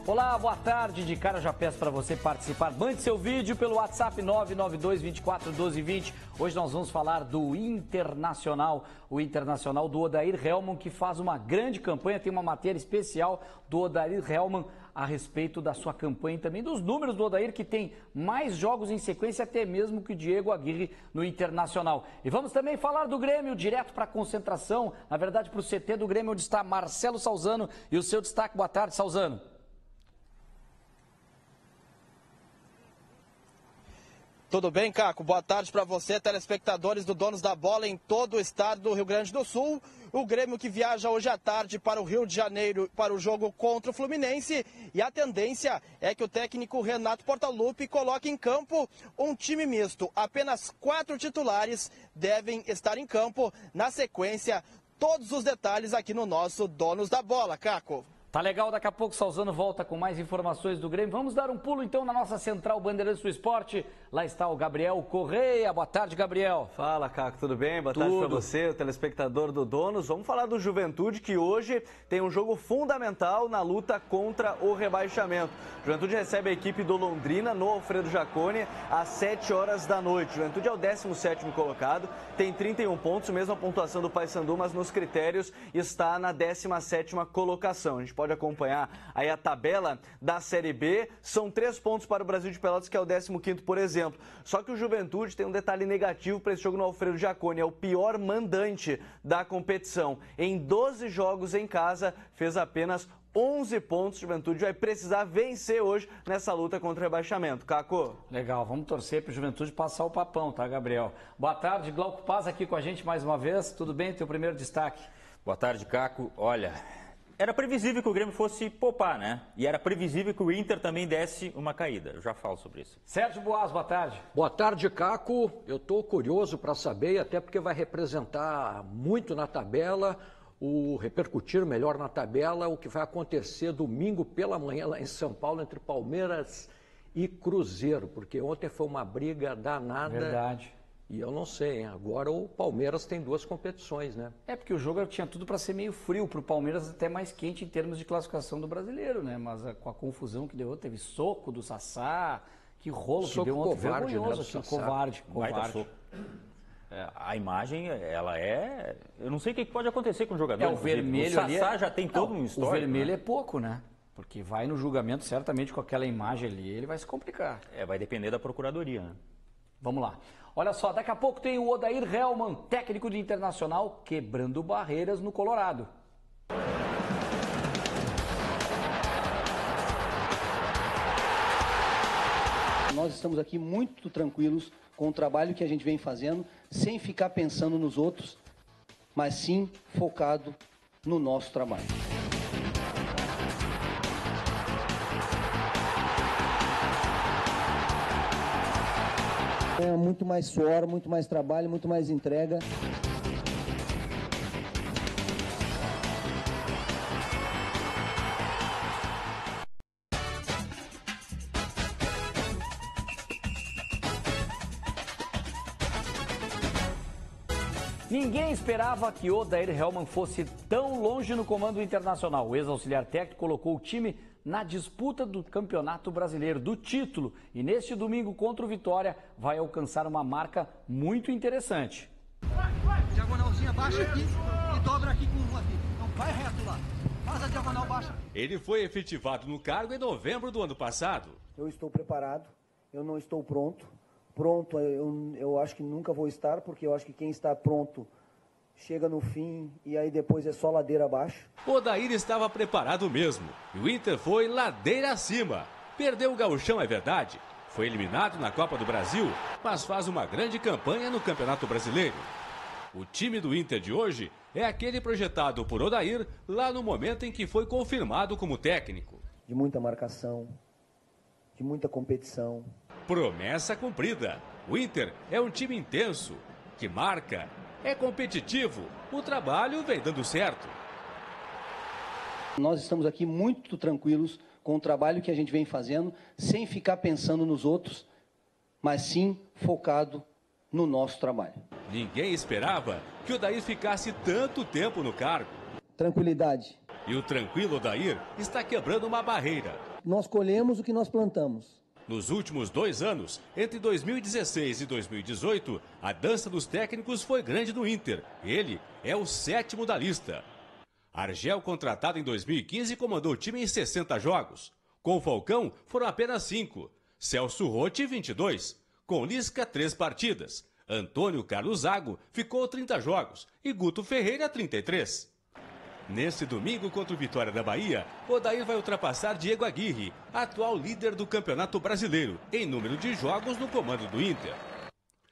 Olá, boa tarde. De cara eu já peço para você participar. Mande seu vídeo pelo WhatsApp 992 24 12 20. Hoje nós vamos falar do Internacional, o Internacional do Odair Hellmann, que faz uma grande campanha. Tem uma matéria especial do Odair Hellmann a respeito da sua campanha e também dos números do Odair, que tem mais jogos em sequência até mesmo que o Diego Aguirre no Internacional. E vamos também falar do Grêmio, direto para a concentração, na verdade para o CT do Grêmio, onde está Marcelo Salzano e o seu destaque. Boa tarde, Salzano. Tudo bem, Caco? Boa tarde para você, telespectadores do Donos da Bola em todo o estado do Rio Grande do Sul. O Grêmio que viaja hoje à tarde para o Rio de Janeiro para o jogo contra o Fluminense. E a tendência é que o técnico Renato Portaluppi coloque em campo um time misto. Apenas 4 titulares devem estar em campo. Na sequência, todos os detalhes aqui no nosso Donos da Bola, Caco. Tá legal, daqui a pouco o Salzano volta com mais informações do Grêmio. Vamos dar um pulo então na nossa central Bandeirantes do Esporte. Lá está o Gabriel Correia. Boa tarde, Gabriel. Fala, Caco, tudo bem? Boa tarde para você, o telespectador do Donos. Vamos falar do Juventude, que hoje tem um jogo fundamental na luta contra o rebaixamento. Juventude recebe a equipe do Londrina no Alfredo Jaconi às 7 horas da noite. Juventude é o 17º colocado, tem 31 pontos, mesma pontuação do Paysandu, mas nos critérios está na 17ª colocação. A gente pode acompanhar aí a tabela da Série B. São 3 pontos para o Brasil de Pelotas, que é o 15º, por exemplo. Só que o Juventude tem um detalhe negativo para esse jogo no Alfredo Jaconi. É o pior mandante da competição. Em 12 jogos em casa, fez apenas 11 pontos. Juventude vai precisar vencer hoje nessa luta contra o rebaixamento. Caco? Legal, vamos torcer para o Juventude passar o papão, tá, Gabriel? Boa tarde, Glauco Paz aqui com a gente mais uma vez. Tudo bem? Teu primeiro destaque. Boa tarde, Caco. Olha, era previsível que o Grêmio fosse poupar, né? E era previsível que o Inter também desse uma caída. Eu já falo sobre isso. Sérgio Boas, boa tarde. Boa tarde, Caco. Eu estou curioso para saber, até porque vai representar muito na tabela, repercutir melhor na tabela, o que vai acontecer domingo pela manhã lá em São Paulo entre Palmeiras e Cruzeiro, porque ontem foi uma briga danada. Verdade. E eu não sei, hein? Agora o Palmeiras tem 2 competições, né? É porque o jogo tinha tudo para ser meio frio, para o Palmeiras até mais quente em termos de classificação do brasileiro, né? Mas com a confusão que deu, teve soco do Sassá, que rolo que deu ontem, covarde, vergonhoso, né, assim, covarde. A imagem, ela é... Eu não sei o que pode acontecer com o jogador. O vermelho o Sassá ali já tem todo um histórico. O vermelho, né? é pouco, né? Porque vai no julgamento, certamente com aquela imagem ali, ele vai se complicar. Vai depender da procuradoria, né? Vamos lá. Olha só, daqui a pouco tem o Odair Hellmann, técnico de Internacional, quebrando barreiras no Colorado. Nós estamos aqui muito tranquilos com o trabalho que a gente vem fazendo, sem ficar pensando nos outros, mas sim focado no nosso trabalho. É muito mais suor, muito mais trabalho, muito mais entrega. Ninguém esperava que Odair Hellmann fosse tão longe no comando internacional. O ex-auxiliar técnico colocou o time na disputa do Campeonato Brasileiro, do título. E neste domingo contra o Vitória vai alcançar uma marca muito interessante. Diagonalzinha baixa aqui e dobra aqui com um aqui. Então vai reto lá. Faz a diagonal baixa. Ele foi efetivado no cargo em novembro do ano passado. Eu estou preparado, eu não estou pronto. Pronto, eu acho que nunca vou estar, porque eu acho que quem está pronto chega no fim e aí depois é só ladeira abaixo. Odair estava preparado mesmo e o Inter foi ladeira acima. Perdeu o gauchão, é verdade. Foi eliminado na Copa do Brasil, mas faz uma grande campanha no Campeonato Brasileiro. O time do Inter de hoje é aquele projetado por Odair lá no momento em que foi confirmado como técnico. De muita marcação, de muita competição. Promessa cumprida. O Inter é um time intenso, que marca, é competitivo, o trabalho vem dando certo. Nós estamos aqui muito tranquilos com o trabalho que a gente vem fazendo, sem ficar pensando nos outros, mas sim focado no nosso trabalho. Ninguém esperava que o Odair ficasse tanto tempo no cargo. Tranquilidade. E o tranquilo Odair está quebrando uma barreira. Nós colhemos o que nós plantamos. Nos últimos 2 anos, entre 2016 e 2018, a dança dos técnicos foi grande no Inter. Ele é o 7º da lista. Argel, contratado em 2015, comandou o time em 60 jogos. Com o Falcão, foram apenas 5. Celso Rotti, 22. Com Lisca, 3 partidas. Antônio Carlos Zago ficou 30 jogos e Guto Ferreira, 33. Neste domingo, contra o Vitória da Bahia, Odair vai ultrapassar Diego Aguirre, atual líder do Campeonato Brasileiro, em número de jogos no comando do Inter.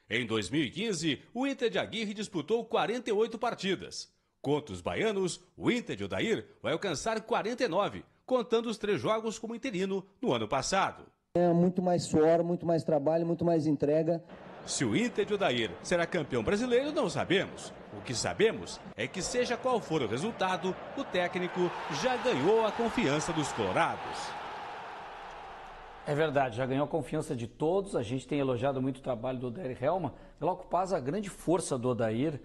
Em 2015, o Inter de Aguirre disputou 48 partidas. Contra os baianos, o Inter de Odair vai alcançar 49, contando os 3 jogos como interino no ano passado. É muito mais suor, muito mais trabalho, muito mais entrega. Se o Inter de Odair será campeão brasileiro, não sabemos. O que sabemos é que, seja qual for o resultado, o técnico já ganhou a confiança dos colorados. É verdade, já ganhou a confiança de todos. A gente tem elogiado muito o trabalho do Odair Helman. Glauco Paz, a grande força do Odair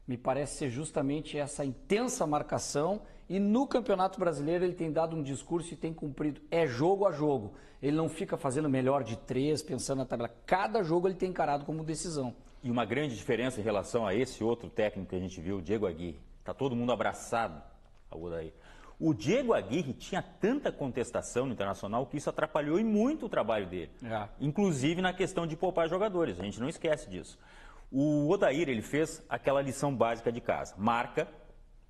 me parece ser justamente essa intensa marcação. E no Campeonato Brasileiro ele tem dado um discurso e tem cumprido. É jogo a jogo. Ele não fica fazendo melhor de 3, pensando na tabela. Cada jogo ele tem encarado como decisão. E uma grande diferença em relação a esse outro técnico que a gente viu, o Diego Aguirre. Está todo mundo abraçado ao Odair. O Diego Aguirre tinha tanta contestação no Internacional que isso atrapalhou e muito o trabalho dele. Inclusive na questão de poupar jogadores. A gente não esquece disso. O Odair, ele fez aquela lição básica de casa. Marca,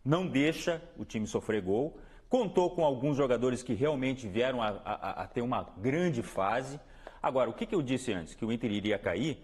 não deixa o time sofrer gol. Contou com alguns jogadores que realmente vieram a ter uma grande fase. Agora, o que eu disse antes? Que o Inter iria cair.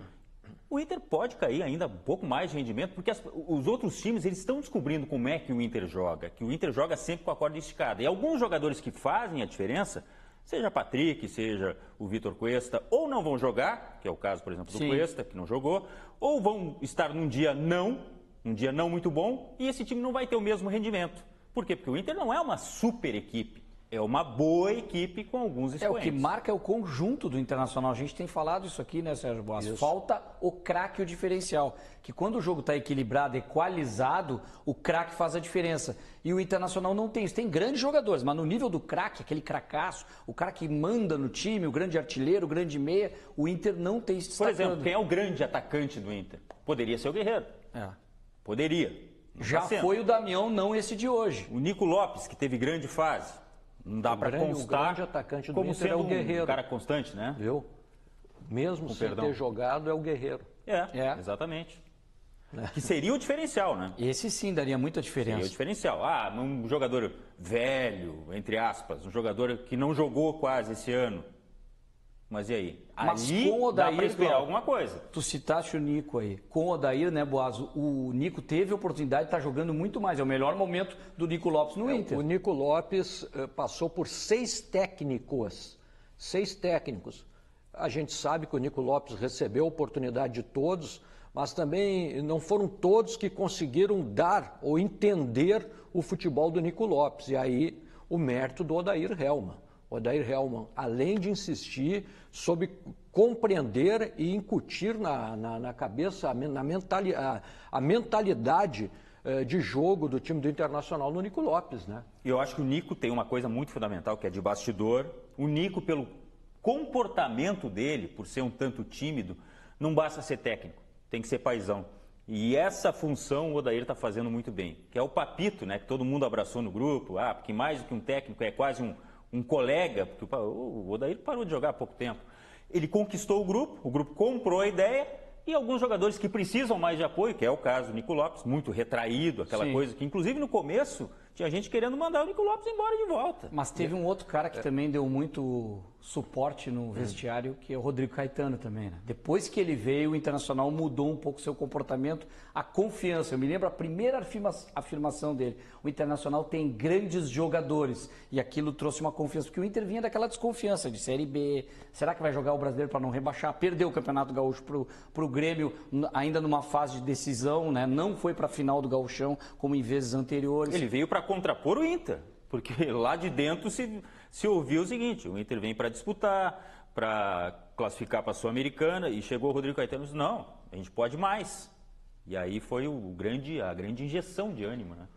O Inter pode cair ainda um pouco mais de rendimento, porque os outros times eles estão descobrindo como é que o Inter joga. Que o Inter joga sempre com a corda esticada. E alguns jogadores que fazem a diferença, seja Patrick, seja o Vitor Cuesta, ou não vão jogar, que é o caso, por exemplo, do Cuesta, que não jogou, ou vão estar num dia não muito bom, e esse time não vai ter o mesmo rendimento. Por quê? Porque o Inter não é uma super equipe. É uma boa equipe com alguns expoentes. O que marca é o conjunto do Internacional. A gente tem falado isso aqui, né, Sérgio Boas? Falta o craque, o diferencial. Que quando o jogo está equilibrado, equalizado, o craque faz a diferença. E o Internacional não tem isso. Tem grandes jogadores, mas no nível do craque, aquele cracaço, o cara que manda no time, o grande artilheiro, o grande meia, o Inter não tem isso. Por exemplo, quem é o grande atacante do Inter? Poderia ser o Guerreiro. Poderia. Já foi o Damião, não esse de hoje. O Nico Lopes, que teve grande fase. Não dá para constar o grande atacante do como Inter sendo é o Guerreiro. Um cara constante, né? Viu? Mesmo sem ter jogado, é o Guerreiro. Exatamente. Que seria o diferencial, né? Esse sim daria muita diferença. Seria o diferencial. Um jogador velho, entre aspas, um jogador que não jogou quase esse ano. Mas e aí? Mas ali com o Odair, dá para esperar alguma coisa. Tu citaste o Nico aí. Com o Odair, né, Boazo? O Nico teve a oportunidade de estar jogando muito mais. É o melhor momento do Nico Lopes no Inter. O Nico Lopes passou por 6 técnicos. 6 técnicos. A gente sabe que o Nico Lopes recebeu a oportunidade de todos, mas também não foram todos que conseguiram dar ou entender o futebol do Nico Lopes. E aí o mérito do Odair Helman. O Odair Helman, além de insistir sobre compreender e incutir na cabeça a mentalidade de jogo do time do Internacional no Nico Lopes, né? E eu acho que o Nico tem uma coisa muito fundamental, que é de bastidor. O Nico, pelo comportamento dele, por ser um tanto tímido, não basta ser técnico, tem que ser paizão. E essa função o Odair está fazendo muito bem, que é o papito, né? Que todo mundo abraçou no grupo, porque mais do que um técnico é quase um colega, porque o Odair parou de jogar há pouco tempo. Ele conquistou o grupo comprou a ideia, e alguns jogadores que precisam mais de apoio, que é o caso do Nico Lopes, muito retraído, aquela coisa que, inclusive, no começo, tinha gente querendo mandar o Nico Lopes embora de volta. Mas teve um outro cara que também deu muito suporte no vestiário, que é o Rodrigo Caetano também, né? Depois que ele veio, o Internacional mudou um pouco seu comportamento, a confiança. Eu me lembro a primeira afirmação dele. O Internacional tem grandes jogadores, e aquilo trouxe uma confiança, porque o Inter vinha daquela desconfiança de Série B, será que vai jogar o Brasileiro para não rebaixar? Perdeu o Campeonato Gaúcho pro Grêmio, ainda numa fase de decisão, né? Não foi para a final do Gauchão, como em vezes anteriores. Ele veio para contrapor o Inter, porque lá de dentro se ouviu o seguinte: o Inter vem para disputar, para classificar para a Sul-Americana, e chegou o Rodrigo Caetano e disse: não, a gente pode mais. E aí foi a grande injeção de ânimo, né?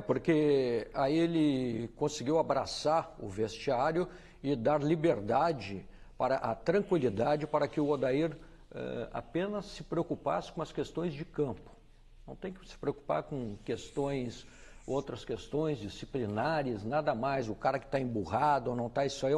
Porque aí ele conseguiu abraçar o vestiário e dar liberdade, a tranquilidade para que o Odair apenas se preocupasse com as questões de campo. Não tem que se preocupar com outras questões disciplinares, nada mais. O cara que está emburrado ou não está, isso aí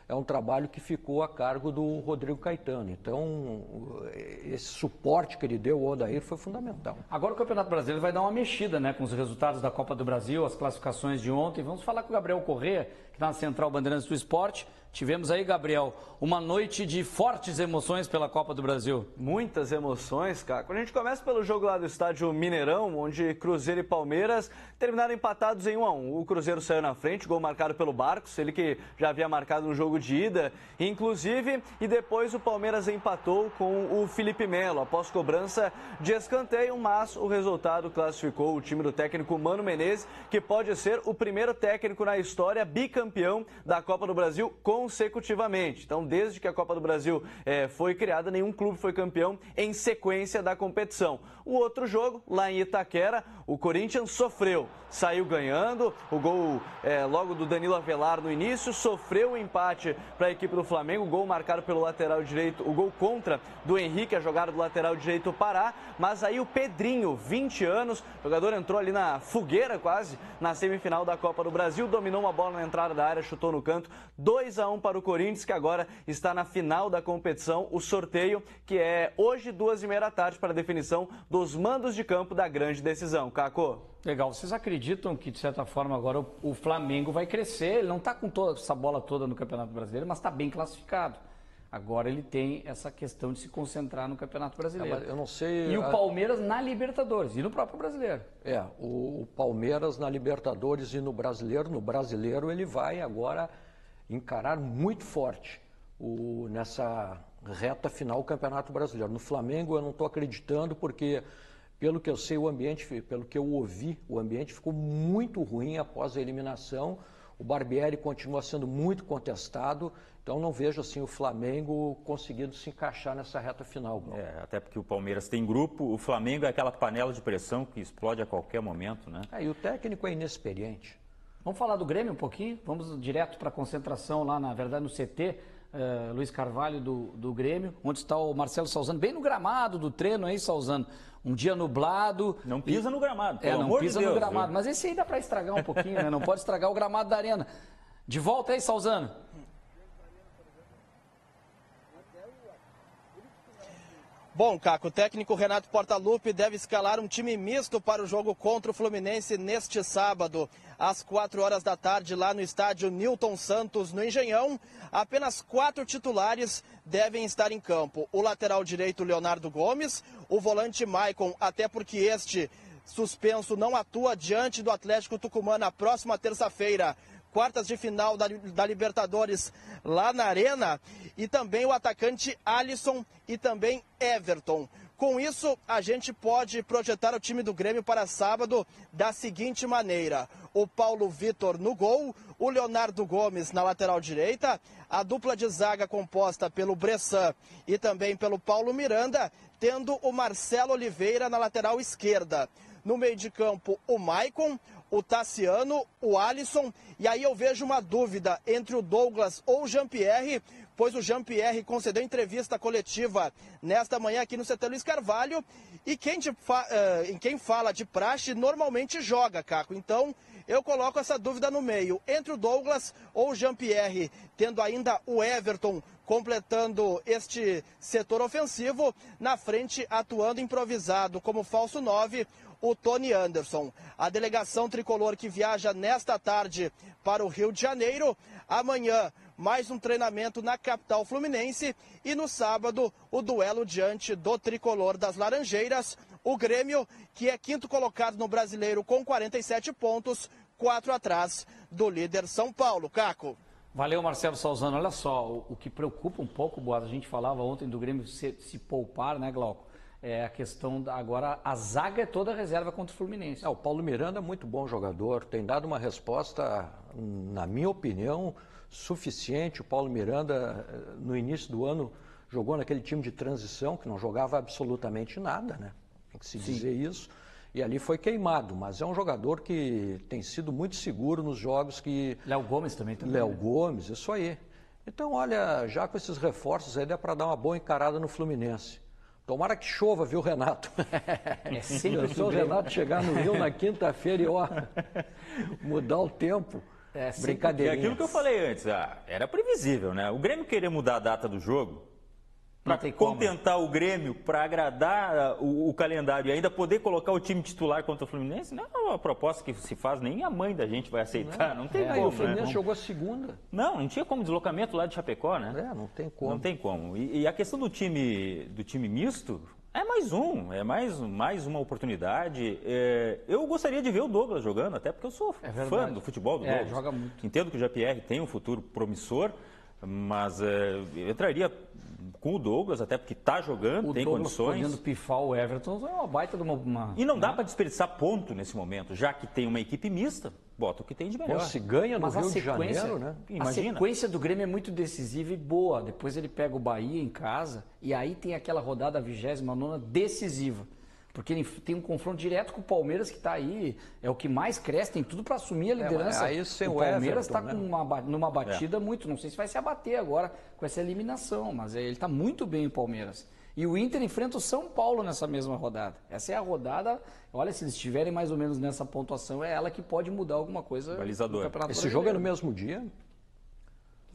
é um trabalho que ficou a cargo do Rodrigo Caetano. Então, esse suporte que ele deu ao Odair foi fundamental. Agora o Campeonato Brasileiro vai dar uma mexida, né, com os resultados da Copa do Brasil, as classificações de ontem. Vamos falar com o Gabriel Corrêa, que está na Central Bandeirantes do Esporte. Tivemos aí, Gabriel, uma noite de fortes emoções pela Copa do Brasil. Muitas emoções, cara. Quando a gente começa pelo jogo lá do estádio Mineirão, onde Cruzeiro e Palmeiras terminaram empatados em 1-1. O Cruzeiro saiu na frente, gol marcado pelo Barcos, ele que já havia marcado no jogo de ida, inclusive, e depois o Palmeiras empatou com o Felipe Melo, após cobrança de escanteio, mas o resultado classificou o time do técnico Mano Menezes, que pode ser o primeiro técnico na história bicampeão da Copa do Brasil consecutivamente. Então, desde que a Copa do Brasil foi criada, nenhum clube foi campeão em sequência da competição. O outro jogo, lá em Itaquera, o Corinthians sofreu, saiu ganhando, o gol logo do Danilo Avelar no início, sofreu o empate para a equipe do Flamengo, o gol marcado pelo lateral direito, o gol contra do Henrique, a jogada do lateral direito Pará, mas aí o Pedrinho, 20 anos, o jogador entrou ali na fogueira quase, na semifinal da Copa do Brasil, dominou uma bola na entrada da área, chutou no canto, 2-1 para o Corinthians, que agora está na final da competição, o sorteio, que é hoje, 14h30 para a definição dos mandos de campo da grande decisão. Caco? Legal. Vocês acreditam que, de certa forma, agora o Flamengo vai crescer? Ele não está com toda essa bola toda no Campeonato Brasileiro, mas está bem classificado. Agora ele tem essa questão de se concentrar no Campeonato Brasileiro. Eu não sei... E o Palmeiras na Libertadores e no próprio Brasileiro. O Palmeiras na Libertadores e no Brasileiro. No Brasileiro ele vai agora encarar muito forte nessa reta final do Campeonato Brasileiro. No Flamengo eu não estou acreditando porque, pelo que eu sei, pelo que eu ouvi, o ambiente ficou muito ruim após a eliminação. O Barbieri continua sendo muito contestado, então não vejo assim o Flamengo conseguindo se encaixar nessa reta final. Até porque o Palmeiras tem grupo, o Flamengo é aquela panela de pressão que explode a qualquer momento, né? E o técnico é inexperiente. Vamos falar do Grêmio um pouquinho? Vamos direto para a concentração lá, na verdade, no CT, Luiz Carvalho do Grêmio, onde está o Marcelo Salzano, bem no gramado do treino, hein, Salzano? Um dia nublado. Não pisa no gramado, pelo não amor pisa de Deus, no gramado, viu? mas esse aí dá para estragar um pouquinho, né? Não pode estragar o gramado da arena. De volta aí, Salzano. Bom, Caco, o técnico Renato Portaluppi deve escalar um time misto para o jogo contra o Fluminense neste sábado, às 16h, lá no estádio Newton Santos, no Engenhão. Apenas 4 titulares devem estar em campo. O lateral direito, Leonardo Gomes, o volante Maicon, até porque este suspenso não atua diante do Atlético Tucumã na próxima terça-feira. Quartas de final da Libertadores lá na Arena, e também o atacante Alisson e também Everton. Com isso, a gente pode projetar o time do Grêmio para sábado da seguinte maneira: o Paulo Vitor no gol, o Leonardo Gomes na lateral direita, a dupla de zaga composta pelo Bressan e também pelo Paulo Miranda, tendo o Marcelo Oliveira na lateral esquerda. No meio de campo, o Maicon, o Tassiano, o Alisson, e aí eu vejo uma dúvida entre o Douglas ou o Jean-Pierre, pois o Jean-Pierre concedeu entrevista coletiva nesta manhã aqui no CT Luiz Carvalho, e quem fala de praxe normalmente joga, Caco. Então eu coloco essa dúvida no meio, entre o Douglas ou o Jean-Pierre, tendo ainda o Everton completando este setor ofensivo, na frente atuando improvisado como falso 9, o Tony Anderson. A delegação tricolor que viaja nesta tarde para o Rio de Janeiro. Amanhã, mais um treinamento na capital fluminense. E no sábado, o duelo diante do tricolor das Laranjeiras. O Grêmio, que é quinto colocado no Brasileiro com 47 pontos, 4 atrás do líder São Paulo. Caco. Valeu, Marcelo Salzano. Olha só, o que preocupa um pouco, Boas, a gente falava ontem do Grêmio se poupar, né, Glauco? É a questão, agora a zaga é toda reserva contra o Fluminense. O Paulo Miranda é muito bom jogador, tem dado uma resposta, na minha opinião, suficiente. O Paulo Miranda, no início do ano, jogou naquele time de transição, que não jogava absolutamente nada, né? Tem que se dizer isso. E ali foi queimado, mas é um jogador que tem sido muito seguro nos jogos que... Léo Gomes também. Léo Gomes, isso aí. Então, olha, já com esses reforços aí dá para dar uma boa encarada no Fluminense. Tomara que chova, viu, Renato? Se o Renato chegar no Rio na quinta-feira e, ó, mudar o tempo, brincadeirinha. É aquilo que eu falei antes, era previsível, né? O Grêmio querer mudar a data do jogo, para contentar o Grêmio, para agradar o calendário e ainda poder colocar o time titular contra o Fluminense, não é uma proposta que se faz, nem a mãe da gente vai aceitar, não tem como. O Fluminense jogou a segunda. Não tinha como, deslocamento lá de Chapecó, né? Não tem como. Não tem como. E a questão do time misto é mais uma oportunidade. Eu gostaria de ver o Douglas jogando, até porque eu sou fã do futebol do Douglas. Joga muito. Entendo que o Jean-Pierre tem um futuro promissor, mas eu entraria com o Douglas, até porque está jogando, tem condições. Podendo pifar o Everton é uma baita de uma... E não dá para desperdiçar ponto nesse momento, já que tem uma equipe mista, bota o que tem de melhor. Se ganha no Rio de Janeiro, né? Imagina. A sequência do Grêmio é muito decisiva e boa. Depois ele pega o Bahia em casa e aí tem aquela rodada 29ª decisiva. Porque ele tem um confronto direto com o Palmeiras, que está aí, é o que mais cresce, tem tudo para assumir a liderança. Aí sem o Palmeiras está né? numa batida muito, não sei se vai se abater agora com essa eliminação, mas ele está muito bem o Palmeiras. E o Inter enfrenta o São Paulo nessa mesma rodada. Essa é a rodada, olha, se eles estiverem mais ou menos nessa pontuação, é ela que pode mudar alguma coisa. Balizador. Esse jogo é no mesmo dia?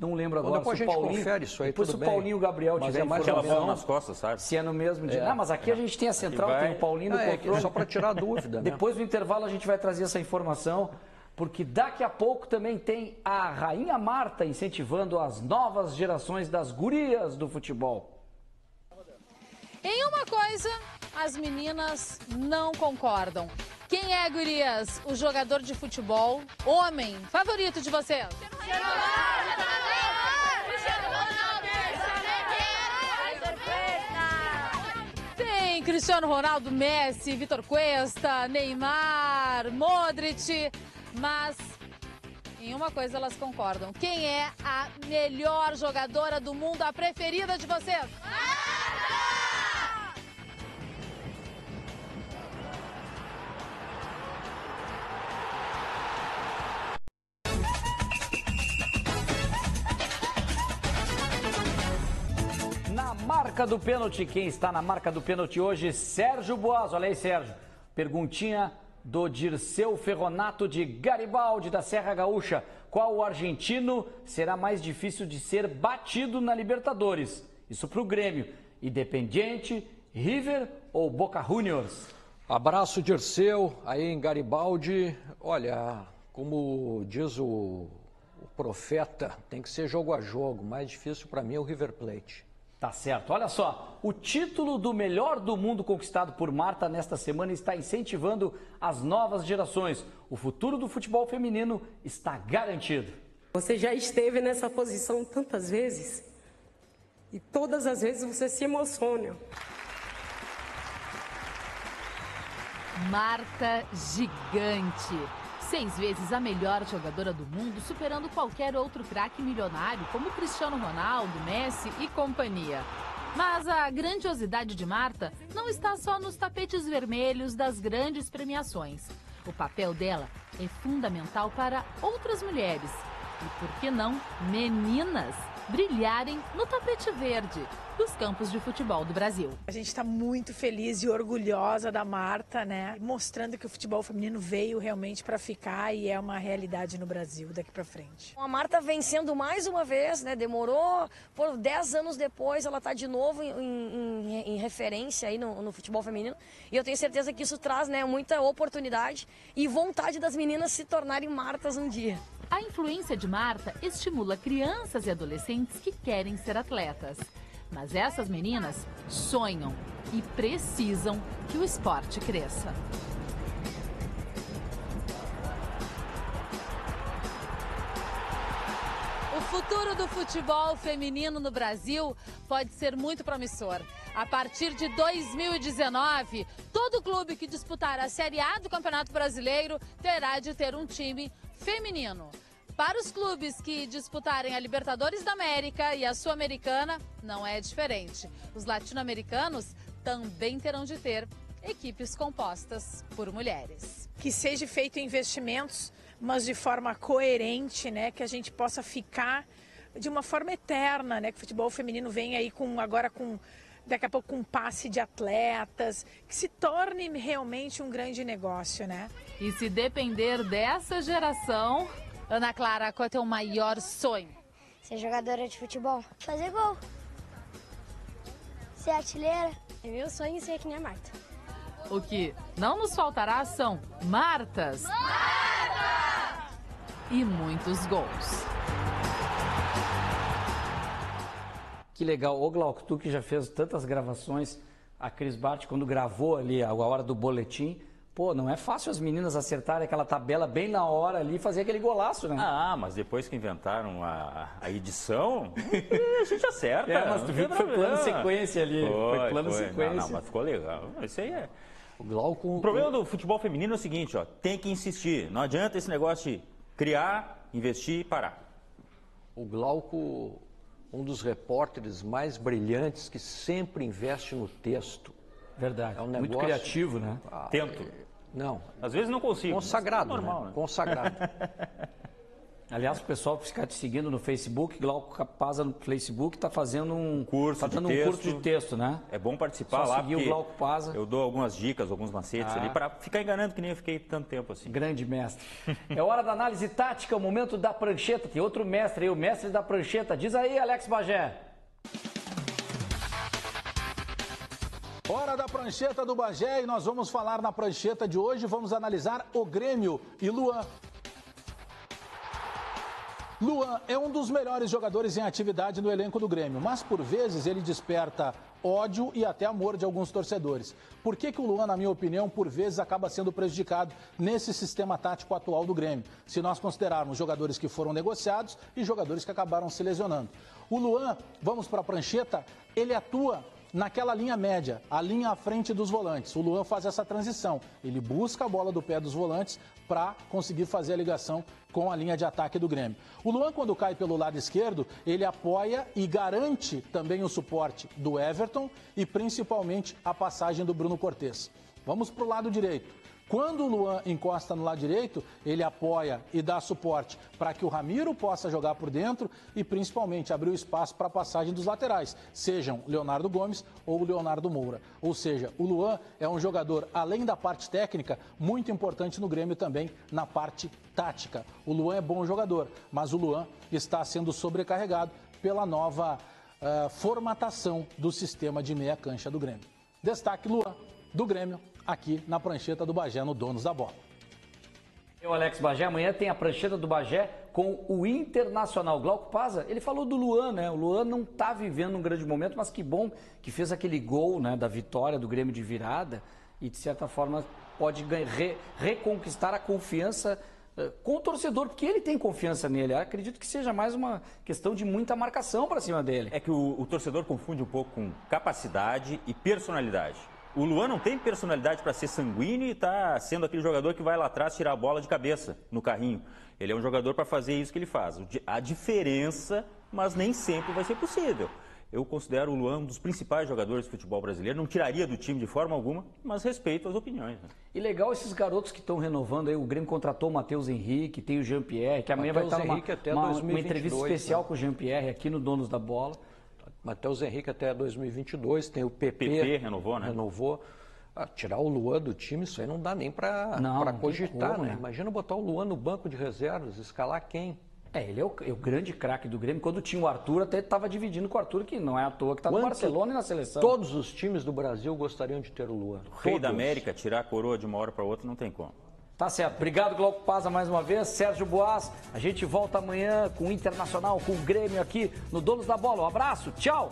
Não lembro agora. Depois a gente confere isso aí, depois tudo se o Paulinho e o Gabriel tiver aquela bola nas costas, sabe? Se é no mesmo dia. Não, mas aqui a gente tem a central, tem o Paulinho no controle. Só para tirar a dúvida, né? Depois do intervalo a gente vai trazer essa informação, porque daqui a pouco também tem a Rainha Marta incentivando as novas gerações das gurias do futebol. Em uma coisa, as meninas não concordam. Quem é, gurias, o jogador de futebol, homem, favorito de vocês? Tem Cristiano Ronaldo, Messi, Vitor Cuesta, Neymar, Modric, mas em uma coisa elas concordam. Quem é a melhor jogadora do mundo, a preferida de vocês? Marca do pênalti, quem está na marca do pênalti hoje? Sérgio Boas. Olha aí, Sérgio. Perguntinha do Dirceu Ferronato de Garibaldi, da Serra Gaúcha. Qual o argentino será mais difícil de ser batido na Libertadores? Isso para o Grêmio. Independiente, River ou Boca Juniors? Abraço, Dirceu, aí em Garibaldi. Olha, como diz o profeta, tem que ser jogo a jogo. Mais difícil para mim é o River Plate. Tá certo. Olha só, o título do melhor do mundo conquistado por Marta nesta semana está incentivando as novas gerações. O futuro do futebol feminino está garantido. Você já esteve nessa posição tantas vezes e todas as vezes você se emociona. Marta gigante. 6 vezes a melhor jogadora do mundo, superando qualquer outro craque milionário, como Cristiano Ronaldo, Messi e companhia. Mas a grandiosidade de Marta não está só nos tapetes vermelhos das grandes premiações. O papel dela é fundamental para outras mulheres. E por que não meninas brilharem no tapete verde dos campos de futebol do Brasil. A gente está muito feliz e orgulhosa da Marta, né? Mostrando que o futebol feminino veio realmente para ficar e é uma realidade no Brasil daqui para frente. A Marta vencendo mais uma vez, né? Demorou, por 10 anos depois ela está de novo em referência aí no futebol feminino. E eu tenho certeza que isso traz, né, muita oportunidade e vontade das meninas se tornarem Martas um dia. A influência de Marta estimula crianças e adolescentes que querem ser atletas. Mas essas meninas sonham e precisam que o esporte cresça. O futuro do futebol feminino no Brasil pode ser muito promissor. A partir de 2019, todo clube que disputar a Série A do Campeonato Brasileiro terá de ter um time feminino. Para os clubes que disputarem a Libertadores da América e a Sul-Americana, não é diferente. Os latino-americanos também terão de ter equipes compostas por mulheres. Que seja feito investimentos, mas de forma coerente, né? Que a gente possa ficar de uma forma eterna, né? Que o futebol feminino vem aí daqui a pouco com um passe de atletas, que se torne realmente um grande negócio, né? E se depender dessa geração, Ana Clara, qual é o teu maior sonho? Ser jogadora de futebol. Fazer gol. Ser artilheira. É meu sonho ser que nem a Marta. O que não nos faltará são Martas! Marta! E muitos gols. Que legal. Ô Glauco, tu que já fez tantas gravações, a Cris Bart, quando gravou ali a hora do boletim, pô, não é fácil as meninas acertarem aquela tabela bem na hora ali e fazer aquele golaço, né? Ah, mas depois que inventaram a edição, a gente acerta. Mas tu viu que foi plano sequência ali. Foi plano sequência. Não, mas ficou legal. Isso aí é... O problema do futebol feminino é o seguinte, ó, tem que insistir. Não adianta esse negócio de criar, investir e parar. O Glauco, um dos repórteres mais brilhantes que sempre investe no texto. Verdade. É um negócio... Muito criativo, né? Tento. Não. Às vezes não consigo. Consagrado, normal, né? Consagrado. Aliás, o pessoal que ficar te seguindo no Facebook, Glauco Capaza no Facebook, está fazendo um curso de texto, né? É bom participar só lá, seguir o Glauco Paza. Eu dou algumas dicas, alguns macetes ali, para ficar enganando que nem eu fiquei tanto tempo assim. Grande mestre. É hora da análise tática, o momento da prancheta. Tem outro mestre aí, o mestre da prancheta. Diz aí, Alex Bagé. Hora da prancheta do Bagé e nós vamos falar na prancheta de hoje, vamos analisar o Grêmio e Luan. Luan é um dos melhores jogadores em atividade no elenco do Grêmio, mas por vezes ele desperta ódio e até amor de alguns torcedores. Por que o Luan, na minha opinião, por vezes acaba sendo prejudicado nesse sistema tático atual do Grêmio, se nós considerarmos jogadores que foram negociados e jogadores que acabaram se lesionando? O Luan, vamos para a prancheta, ele atua naquela linha média, a linha à frente dos volantes. O Luan faz essa transição, ele busca a bola do pé dos volantes para conseguir fazer a ligação com a linha de ataque do Grêmio. O Luan, quando cai pelo lado esquerdo, ele apoia e garante também o suporte do Everton e principalmente a passagem do Bruno Cortez. Vamos para o lado direito. Quando o Luan encosta no lado direito, ele apoia e dá suporte para que o Ramiro possa jogar por dentro e principalmente abrir o espaço para a passagem dos laterais, sejam Leonardo Gomes ou Leonardo Moura. Ou seja, o Luan é um jogador, além da parte técnica, muito importante no Grêmio também na parte tática. O Luan é bom jogador, mas o Luan está sendo sobrecarregado pela nova formatação do sistema de meia cancha do Grêmio. Destaque Luan, do Grêmio, aqui na prancheta do Bagé, no Donos da Bola. Eu, Alex Bagé, amanhã tem a prancheta do Bagé com o Internacional. Glauco Paza, ele falou do Luan, né? O Luan não está vivendo um grande momento, mas que bom que fez aquele gol, né, da vitória do Grêmio de virada e, de certa forma, pode reconquistar a confiança com o torcedor, porque ele tem confiança nele. Eu acredito que seja mais uma questão de muita marcação para cima dele. É que o torcedor confunde um pouco com capacidade e personalidade. O Luan não tem personalidade para ser sanguíneo e está sendo aquele jogador que vai lá atrás tirar a bola de cabeça no carrinho. Ele é um jogador para fazer isso que ele faz. A diferença, mas nem sempre vai ser possível. Eu considero o Luan um dos principais jogadores do futebol brasileiro. Não tiraria do time de forma alguma, mas respeito as opiniões. Né? E legal esses garotos que estão renovando aí. O Grêmio contratou o Matheus Henrique, tem o Jean-Pierre, que amanhã Matheus vai estar uma entrevista especial, né, com o Jean-Pierre aqui no Donos da Bola. Matheus Henrique até 2022, tem o PP renovou, né? Renovou. Tirar o Luan do time, isso aí não dá nem para cogitar, como, né? Imagina botar o Luan no banco de reservas, escalar quem? Ele é o grande craque do Grêmio. Quando tinha o Arthur, até estava dividindo com o Arthur, que não é à toa que está no Barcelona e na seleção. Todos os times do Brasil gostariam de ter o Luan. O rei da América, tirar a coroa de uma hora para outra, não tem como. Tá certo. Obrigado, Glauco Paza, mais uma vez. Sérgio Boas, a gente volta amanhã com o Internacional, com o Grêmio aqui no Donos da Bola. Um abraço, tchau!